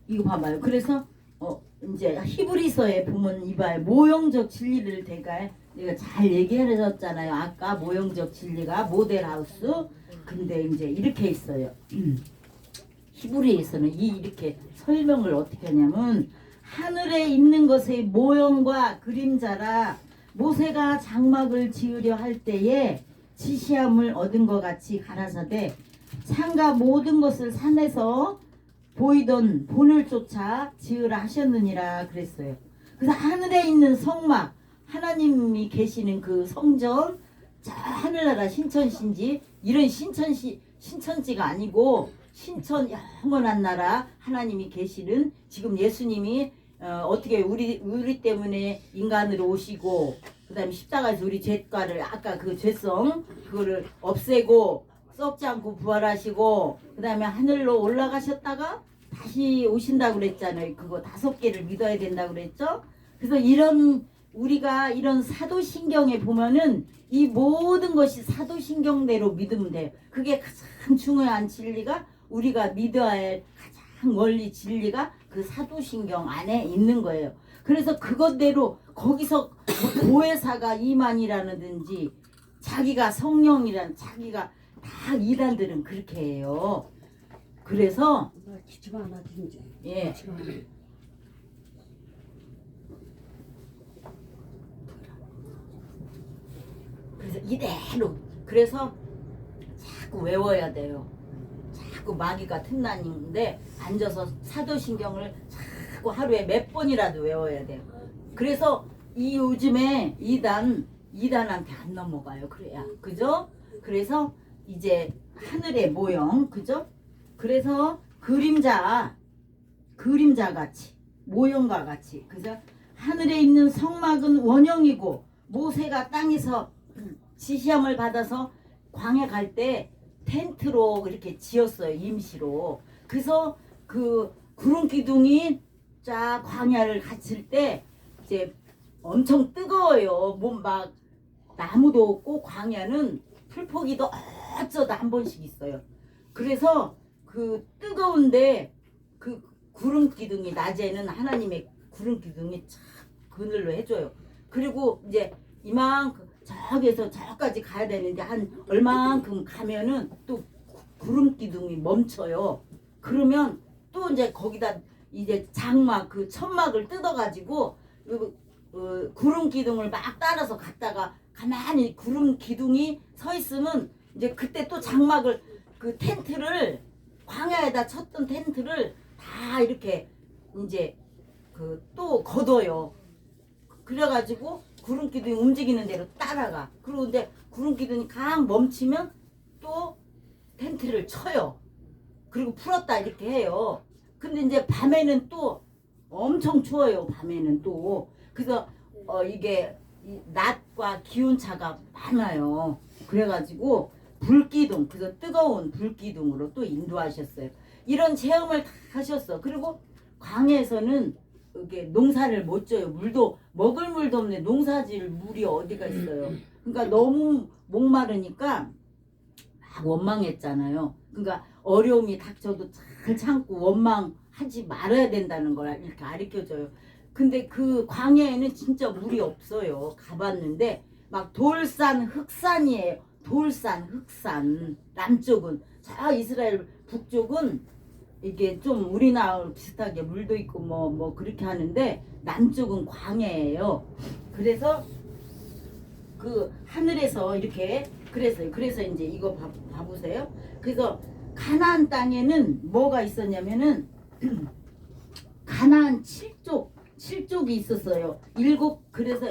이거 봐봐요. 그래서 이제 히브리서에 보면 이봐요. 모형적 진리를 내가 잘 얘기해줬잖아요. 아까 모형적 진리가 모델하우스. 근데 이제 이렇게 있어요. 히브리에서는 이렇게 설명을 어떻게 하냐면 하늘에 있는 것의 모형과 그림자라 모세가 장막을 지으려 할 때에 지시함을 얻은 것 같이 가라사대 산과 모든 것을 산에서 보이던 본을 쫓아 지으라 하셨느니라 그랬어요. 그래서 하늘에 있는 성막 하나님이 계시는 그 성전 저 하늘나라 신천신지 이런 신천지가 아니고 신천 영원한 나라 하나님이 계시는 지금 예수님이 어떻게 우리 때문에 인간으로 오시고 그 다음에 십자가에서 우리 죄가를 아까 그 죄성 그거를 없애고 썩지 않고 부활하시고 그 다음에 하늘로 올라가셨다가 다시 오신다고 그랬잖아요. 그거 5개를 믿어야 된다고 그랬죠. 그래서 우리가 이런 사도신경에 보면은 이 모든 것이 사도신경대로 믿으면 돼요. 그게 가장 중요한 진리가 우리가 믿어야 할 가장 원리 진리가 그 사도신경 안에 있는 거예요. 그래서 그것대로 거기서 보혜사가 이만이라든지 자기가 성령이란 자기가 다 이단들은 그렇게 해요. 그래서 예. 그래서 이대로 그래서 자꾸 외워야 돼요. 자꾸 마귀가 틈나는데 앉아서 사도신경을 자꾸 하루에 몇 번이라도 외워야 돼요. 그래서 이 요즘에 이단한테 안 넘어가요. 그래야 그죠? 그래서 이제 하늘의 모형 그죠? 그래서 그림자 같이 모형과 같이 그죠? 하늘에 있는 성막은 원형이고 모세가 땅에서 지시함을 받아서 광야 갈 때 텐트로 이렇게 지었어요. 임시로. 그래서 그 구름 기둥이 쫙 광야를 갔을 때 이제 엄청 뜨거워요. 막 나무도 없고 광야는 풀포기도 어쩌다 한 번씩 있어요. 그래서 그 뜨거운데 그 구름 기둥이 낮에는 하나님의 구름 기둥이 참 그늘로 해줘요. 그리고 이제 이만큼 저기에서 저까지 가야 되는데 한 얼만큼 가면은 또 구름 기둥이 멈춰요. 그러면 또 이제 거기다 이제 장막 그 천막을 뜯어가지고 구름 기둥을 막 따라서 갔다가 가만히 구름 기둥이 서 있으면 이제 그때 또 장막을 그 텐트를 광야에다 쳤던 텐트를 다 이렇게 이제 그 또 걷어요. 그래가지고 구름 기둥이 움직이는 대로 따라가. 그리고 이제 구름 기둥이 강 멈추면 또 텐트를 쳐요. 그리고 풀었다 이렇게 해요. 근데 이제 밤에는 또 엄청 추워요. 밤에는 또. 그래서 이게 낮과 기온차가 많아요. 그래가지고 불기둥, 그래서 뜨거운 불기둥으로 또 인도하셨어요. 이런 체험을 다 하셨어. 그리고 광야에서는 이게 농사를 못 져요. 물도 먹을 물도 없네. 농사질 물이 어디가 있어요. 그러니까 너무 목마르니까 막 원망했잖아요. 그러니까 어려움이 닥쳐도 잘 참고 원망하지 말아야 된다는 걸 이렇게 가르쳐줘요. 근데 그 광야에는 진짜 물이 없어요. 가봤는데 막 돌산, 흑산이에요. 돌산, 흑산. 남쪽은 저 이스라엘 북쪽은 이게 좀 우리나라 비슷하게 물도 있고 뭐 그렇게 하는데 남쪽은 광야예요. 그래서 그 하늘에서 이렇게 그랬어요. 그래서 이제 이거 봐보세요. 그래서 가나안 땅에는 뭐가 있었냐면은 가나안 7족이 있었어요. 그래서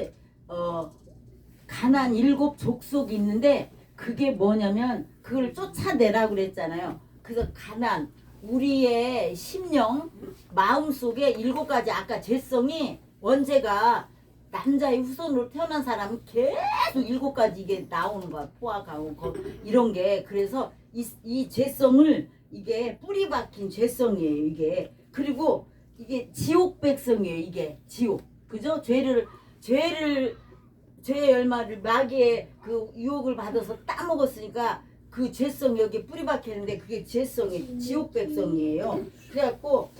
가나안 7족속이 있는데 그게 뭐냐면 그걸 쫓아내라고 그랬잖아요. 그래서 가나안 우리의 심령 마음속에 7가지 아까 죄성이 원죄가 남자의 후손으로 태어난 사람은 계속 7가지 이게 나오는 거야. 포악하고 이런 게. 그래서 이 죄성을 이게 뿌리 박힌 죄성이에요. 이게. 그리고 이게 지옥 백성이에요. 이게 지옥. 그죠? 죄의 열마를 마귀의 그 유혹을 받아서 따먹었으니까 그 죄성이 여기 뿌리 박혔는데 그게 죄성이 지옥 백성이에요. 그래갖고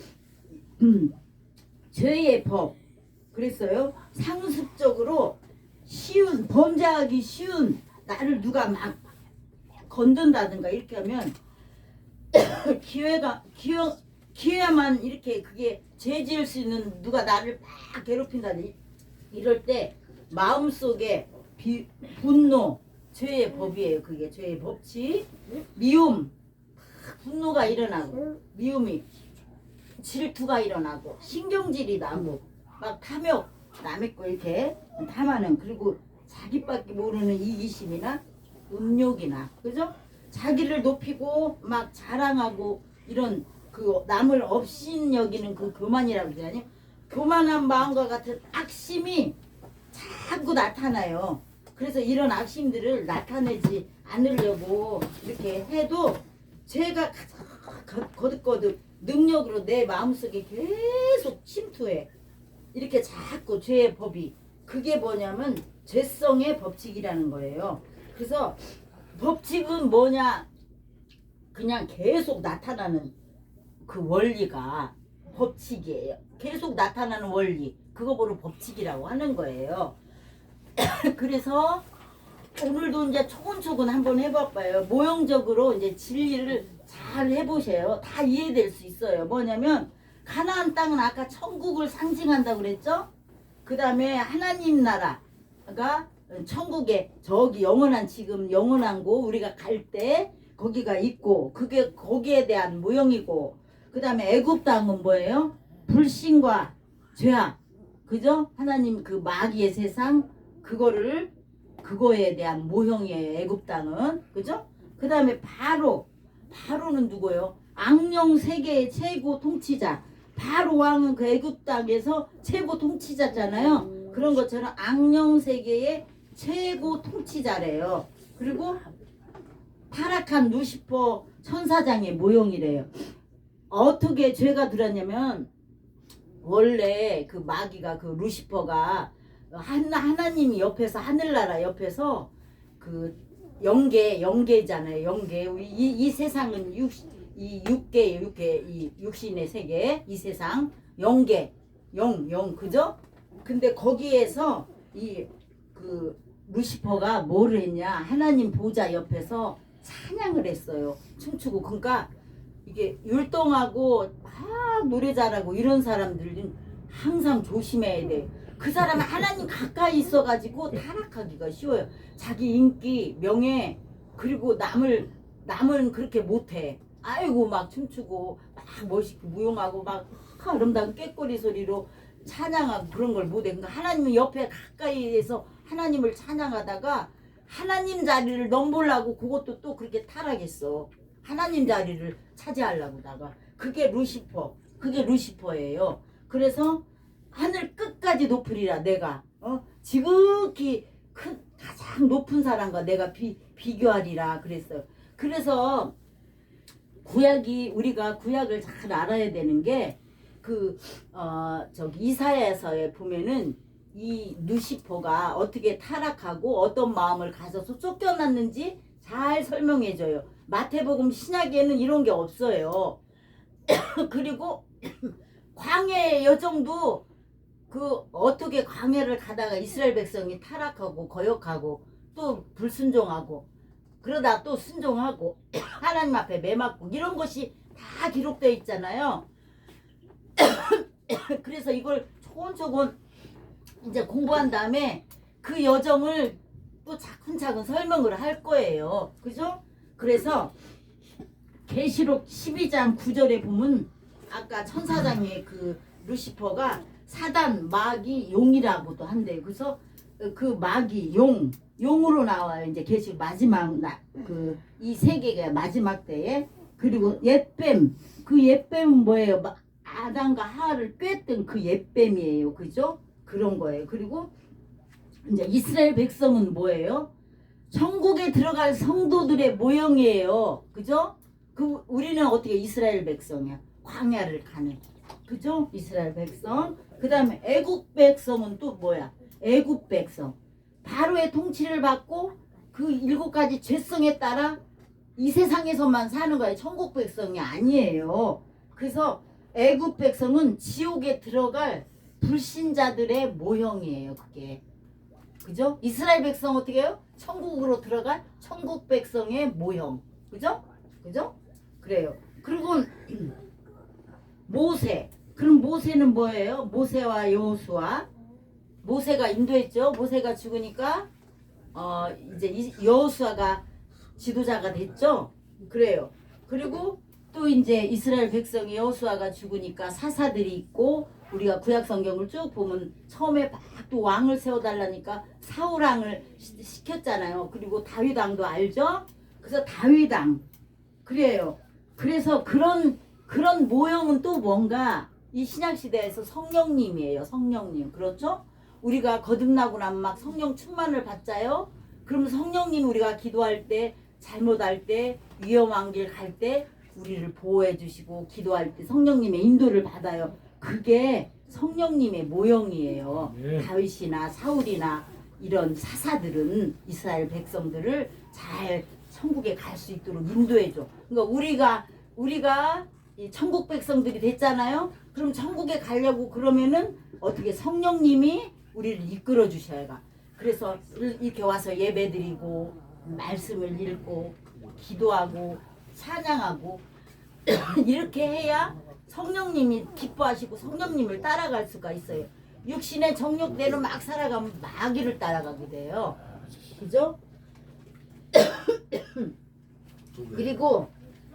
죄의 법 그랬어요. 상습적으로 쉬운 범죄하기 쉬운 나를 누가 막 건든다든가 이렇게 하면 기회만 이렇게 그게 죄 지을 수 있는 누가 나를 막 괴롭힌다든지 이럴 때 마음속에 분노 죄의 법이에요. 그게 죄의 법칙. 미움 분노가 일어나고 미움이 질투가 일어나고 신경질이 나고 막 탐욕 남의 거 이렇게 탐하는 그리고 자기밖에 모르는 이기심이나 음욕이나 그죠? 자기를 높이고 막 자랑하고 이런 그 남을 업신 여기는 그 교만이라고 그러잖아요. 교만한 마음과 같은 악심이 자꾸 나타나요. 그래서 이런 악심들을 나타내지 않으려고 이렇게 해도 죄가 거듭거듭 능력으로 내 마음속에 계속 침투해. 이렇게 자꾸 죄의 법이 그게 뭐냐면 죄성의 법칙이라는 거예요. 그래서 법칙은 뭐냐 그냥 계속 나타나는 그 원리가 법칙이에요. 계속 나타나는 원리 그거 보러 법칙이라고 하는 거예요. 그래서 오늘도 이제 초근초근 한번 해봐봐요. 모형적으로 이제 진리를 잘 해보세요. 다 이해될 수 있어요. 뭐냐면 가나안 땅은 아까 천국을 상징한다고 그랬죠? 그 다음에 하나님 나라가 천국에 저기 영원한 지금 영원한 곳 우리가 갈 때 거기가 있고 그게 거기에 대한 모형이고 그 다음에 애굽 땅은 뭐예요? 불신과 죄악 그죠? 하나님 그 마귀의 세상 그거에 대한 모형이에요. 애굽 땅은 그죠? 그 다음에 바로는 누구예요? 악령 세계의 최고 통치자. 바로 왕은 그 애굽 땅에서 최고 통치자잖아요. 그런 것처럼 악령 세계의 최고 통치자래요. 그리고 타락한 루시퍼 천사장의 모형이래요. 어떻게 죄가 들었냐면 원래 그 마귀가 그 루시퍼가 하나님이 옆에서 하늘나라 옆에서 그 영계잖아요. 영계 이 세상은 이 육신의 세계 이 세상 영계 영 그죠? 근데 거기에서 이 그 루시퍼가 뭐를 했냐 하나님 보좌 옆에서 찬양을 했어요. 춤추고 그러니까 이게 율동하고 막 노래 잘하고 이런 사람들은 항상 조심해야 돼. 그 사람은 하나님 가까이 있어가지고 타락하기가 쉬워요. 자기 인기, 명예 그리고 남은 그렇게 못해. 아이고 막 춤추고 막 멋있고 무용하고 막 아름다운 꾀꼬리 소리로 찬양하고 그런 걸 못해. 그러니까 하나님 옆에 가까이에서 하나님을 찬양하다가 하나님 자리를 넘보려고 그것도 또 그렇게 타락했어. 하나님 자리를 차지하려고다가 그게 루시퍼예요. 그래서 하늘 끝까지 높으리라 내가 지극히 큰 가장 높은 사람과 내가 비교하리라 그랬어요. 그래서 우리가 구약을 잘 알아야 되는 게 저기 이사야서에 보면은 이 루시퍼가 어떻게 타락하고 어떤 마음을 가져서 쫓겨났는지 잘 설명해줘요. 마태복음 신약에는 이런 게 없어요. 그리고 광야의 여정도 어떻게 광야를 가다가 이스라엘 백성이 타락하고 거역하고 또 불순종하고 그러다 또 순종하고 하나님 앞에 매맞고 이런 것이 다 기록되어 있잖아요. 그래서 이걸 조곤조곤 이제 공부한 다음에 그 여정을 또 차근차근 설명을 할 거예요. 그죠? 그래서 계시록 12장 9절에 보면 아까 천사장의 그 루시퍼가 사단 마귀 용이라고도 한대요. 그래서 그 마귀 용으로 나와요. 이제 계시록 마지막 이 세계가 마지막 때에. 그리고 옛뱀 그 옛뱀은 뭐예요? 아담과 하와를 꿰었던 그 옛뱀이에요. 그죠? 그런 거예요. 그리고 이제 이스라엘 백성은 뭐예요? 천국에 들어갈 성도들의 모형이에요. 그죠? 우리는 어떻게 이스라엘 백성이야? 광야를 가는. 그죠? 이스라엘 백성. 그 다음에 애국 백성은 또 뭐야? 애국 백성. 바로의 통치를 받고 그 7가지 죄성에 따라 이 세상에서만 사는 거예요. 천국 백성이 아니에요. 그래서 애굽 백성은 지옥에 들어갈 불신자들의 모형이에요. 그게. 그죠? 이스라엘 백성 어떻게 해요? 천국으로 들어갈 천국 백성의 모형. 그죠? 그죠? 그래요. 그리고 모세. 그럼 모세는 뭐예요? 모세와 여호수아. 모세가 인도했죠. 모세가 죽으니까 이제 여호수아가 지도자가 됐죠. 그래요. 그리고 또 이제 이스라엘 백성이 여호수아가 죽으니까 사사들이 있고 우리가 구약 성경을 쭉 보면 처음에 막 또 왕을 세워달라니까 사울 왕을 시켰잖아요. 그리고 다윗 왕도 알죠. 그래서 다윗 왕. 그래요. 그래서 그런 모형은 또 뭔가 이 신약 시대에서 성령님이에요. 성령님. 그렇죠? 우리가 거듭나고 나면 막 성령 충만을 받자요. 그럼 성령님 우리가 기도할 때 잘못할 때 위험한 길 갈 때 우리를 보호해 주시고 기도할 때 성령님의 인도를 받아요. 그게 성령님의 모형이에요. 네. 다윗이나 사울이나 이런 사사들은 이스라엘 백성들을 잘 천국에 갈 수 있도록 인도해 줘. 그러니까 우리가 이 천국 백성들이 됐잖아요. 그럼 천국에 가려고 그러면은 어떻게 성령님이 우리를 이끌어 주셔야 가. 그래서 이렇게 와서 예배드리고 말씀을 읽고 기도하고 찬양하고 이렇게 해야 성령님이 기뻐하시고 성령님을 따라갈 수가 있어요. 육신의 정욕대로 막 살아가면 마귀를 따라가게 돼요. 그죠? 그리고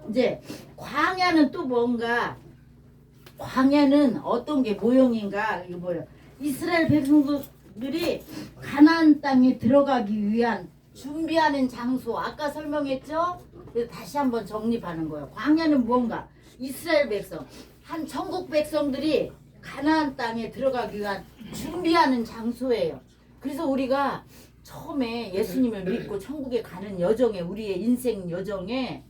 이제 광야는 또 뭔가 광야는 어떤 게 모형인가 이게 뭐예요? 이스라엘 백성들이 가나안 땅에 들어가기 위한 준비하는 장소 아까 설명했죠? 그래서 다시 한번 정립하는 거예요. 광야는 뭔가 이스라엘 백성 한 천국 백성들이 가나안 땅에 들어가기 위한 준비하는 장소예요. 그래서 우리가 처음에 예수님을 믿고 천국에 가는 여정에 우리의 인생 여정에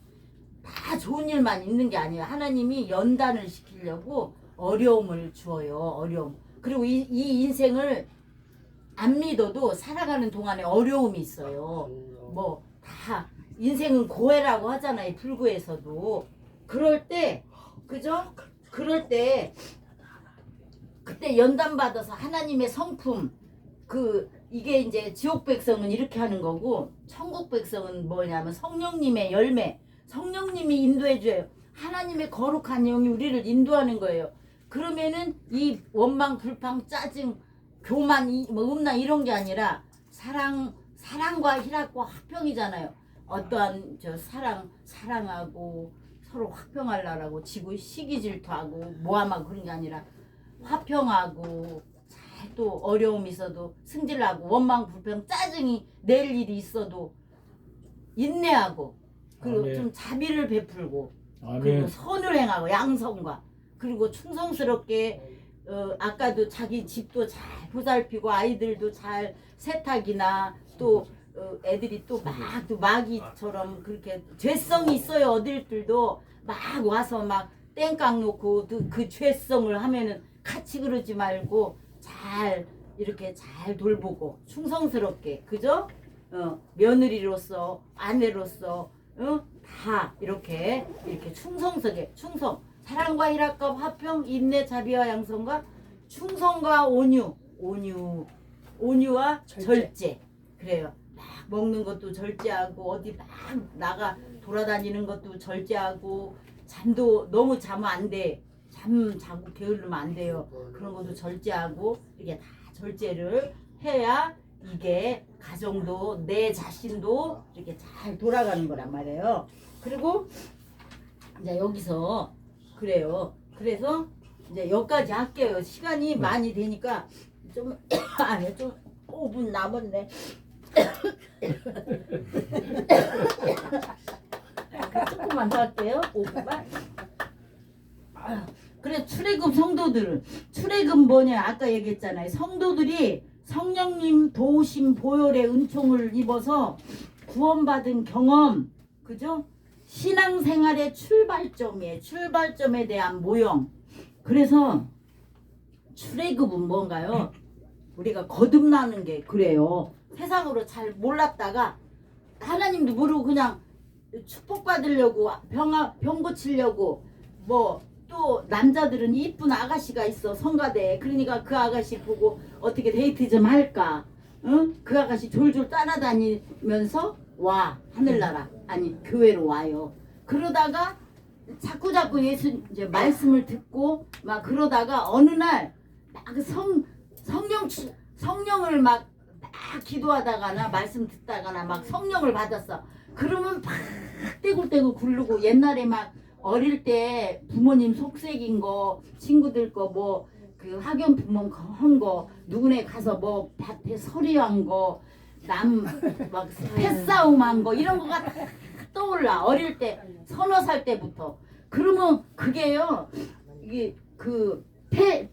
다 좋은 일만 있는 게 아니에요. 하나님이 연단을 시키려고 어려움을 주어요. 어려움. 그리고 이 인생을 안 믿어도 살아가는 동안에 어려움이 있어요. 뭐 다 인생은 고해라고 하잖아요. 불구에서도. 그럴 때 그죠? 그럴 때 그때 연단 받아서 하나님의 성품 이게 이제 지옥 백성은 이렇게 하는 거고 천국 백성은 뭐냐면 성령님의 열매. 성령님이 인도해 줘요. 하나님의 거룩한 영이 우리를 인도하는 거예요. 그러면은 이 원망, 불평, 짜증, 교만, 뭐 음란 이런 게 아니라 사랑과 희락과 화평이잖아요. 어떠한 사랑하고 서로 화평하려고 지고 시기 질투하고 모함하고 그런 게 아니라 화평하고 잘 또 어려움이 있어도 승질나고 원망, 불평, 짜증이 낼 일이 있어도 인내하고 그리고 아멘. 좀 자비를 베풀고 아멘. 그리고 선을 행하고 양성과 그리고 충성스럽게 아까도 자기 집도 잘 보살피고 아이들도 잘 세탁이나 또 애들이 또 막 또 마귀처럼 그렇게 죄성이 있어요. 어딜들도 막 와서 막 땡깡 놓고 그 죄성을 하면은 같이 그러지 말고 잘 이렇게 잘 돌보고 충성스럽게 그죠? 며느리로서 아내로서 다 이렇게 충성스럽게 충성 사랑과 희락과 화평 인내 자비와 양성과 충성과 온유와 절제 그래요. 막 먹는 것도 절제하고 어디 막 나가 돌아다니는 것도 절제하고 잠도 너무 자면 안 돼. 잠 자고 게으르면 안 돼요. 그런 것도 절제하고 이게 다 절제를 해야 이게 가정도 내 자신도 이렇게 잘 돌아가는 거란 말이에요. 그리고 이제 여기서 그래요. 그래서 이제 여기까지 할게요. 시간이 많이 되니까 좀 아니 좀 5분 남았네. 조금만 더 할게요. 5분만. 그래 출애굽 성도들 출애굽 뭐냐 아까 얘기했잖아요. 성도들이 성령님 도우심 보혈의 은총을 입어서 구원받은 경험 그죠? 신앙생활의 출발점에 대한 모형. 그래서 출애굽은 뭔가요? 우리가 거듭나는 게 그래요. 세상으로 잘 몰랐다가 하나님도 모르고 그냥 축복받으려고 병 고치려고 뭐 또 남자들은 이쁜 아가씨가 있어 성가대에. 그러니까 그 아가씨 보고 어떻게 데이트 좀 할까. 응? 그 아가씨 졸졸 따라다니면서 와 하늘나라 아니 교회로 와요. 그러다가 자꾸 예수 이제 말씀을 듣고 막 그러다가 어느 날 막 성령을 막 기도하다가나 말씀 듣다가나 막 성령을 받았어. 그러면 팍 떼굴떼굴 굴르고 옛날에 막 어릴 때 부모님 속색인 거 친구들 거 뭐 그 학연 부모 한 거 누구네 가서 뭐 밭에 서리한 거 남 막 패싸움 한 거 이런 거가 다 떠올라. 어릴 때 서너 살 때부터. 그러면 그게요 이게 그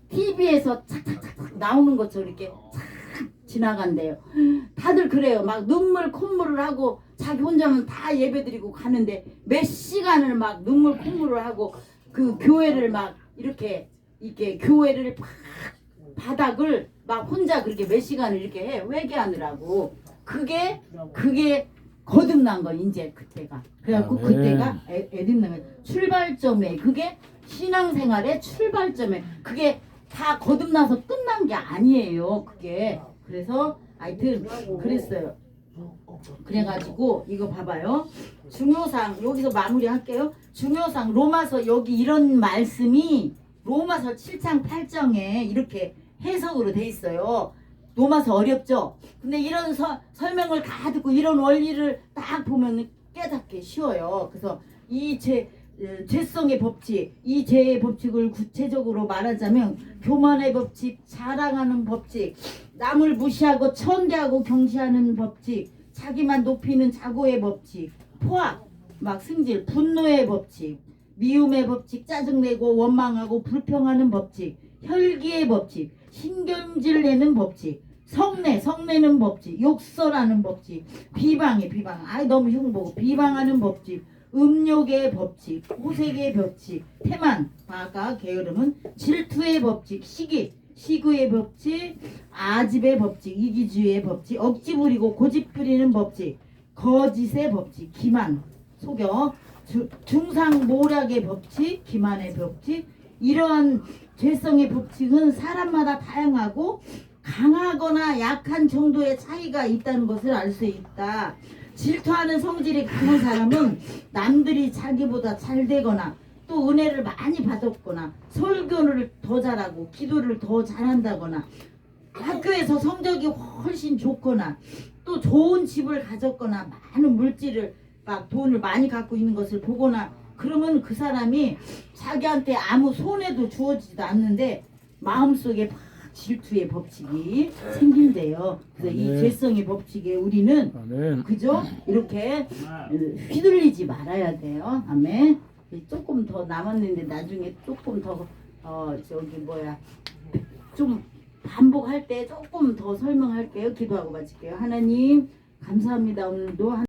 TV에서 착착착 나오는 것처럼 이렇게 착 지나간대요. 다들 그래요. 막 눈물 콧물을 하고 자기 혼자면 다 예배드리고 가는데 몇 시간을 막 눈물 콧물을 하고 그 교회를 막 이렇게 교회를 막 바닥을 막 혼자 그렇게 몇 시간을 이렇게 해 회개하느라고. 그게 거듭난 거 이제 그때가. 그래갖고 그때가 에딘남의 출발점에 그게 신앙생활의 출발점에 그게 다 거듭나서 끝난 게 아니에요. 그게. 그래서 하여튼 그랬어요. 그래가지고 이거 봐봐요. 중요상 여기서 마무리할게요. 중요상 로마서 여기 이런 말씀이 로마서 7장 8장에 이렇게 해석으로 돼 있어요. 로마서 어렵죠? 근데 이런 설명을 다 듣고 이런 원리를 딱 보면 깨닫기 쉬워요. 그래서 이 죄성의 법칙, 이 죄의 법칙을 구체적으로 말하자면 교만의 법칙, 자랑하는 법칙, 남을 무시하고 천대하고 경시하는 법칙, 자기만 높이는 자고의 법칙, 포악, 막 승질, 분노의 법칙, 미움의 법칙, 짜증내고 원망하고 불평하는 법칙, 혈기의 법칙, 신경질 내는 법칙, 성내는 법칙, 욕설하는 법칙, 비방, 아이 너무 흉보고 비방하는 법칙, 음욕의 법칙, 호색의 법칙, 태만, 바가, 게으름은 질투의 법칙, 시구의 법칙, 아집의 법칙, 이기주의의 법칙, 억지 부리고 고집 부리는 법칙, 거짓의 법칙, 기만, 속여, 중상모략의 법칙, 기만의 법칙. 이러한 죄성의 법칙은 사람마다 다양하고 강하거나 약한 정도의 차이가 있다는 것을 알 수 있다. 질투하는 성질이 강한 사람은 남들이 자기보다 잘 되거나 또 은혜를 많이 받았거나 설교를 더 잘하고 기도를 더 잘한다거나 학교에서 성적이 훨씬 좋거나 또 좋은 집을 가졌거나 많은 물질을 막 돈을 많이 갖고 있는 것을 보거나 그러면 그 사람이 자기한테 아무 손해도 주어지지도 않는데 마음속에 막 질투의 법칙이 생긴대요. 그래서 이 죄성의 법칙에 우리는 그죠? 이렇게 휘둘리지 말아야 돼요. 아멘. 조금 더 남았는데 나중에 조금 더 좀 반복할 때 조금 더 설명할게요. 기도하고 마칠게요. 하나님 감사합니다. 오늘도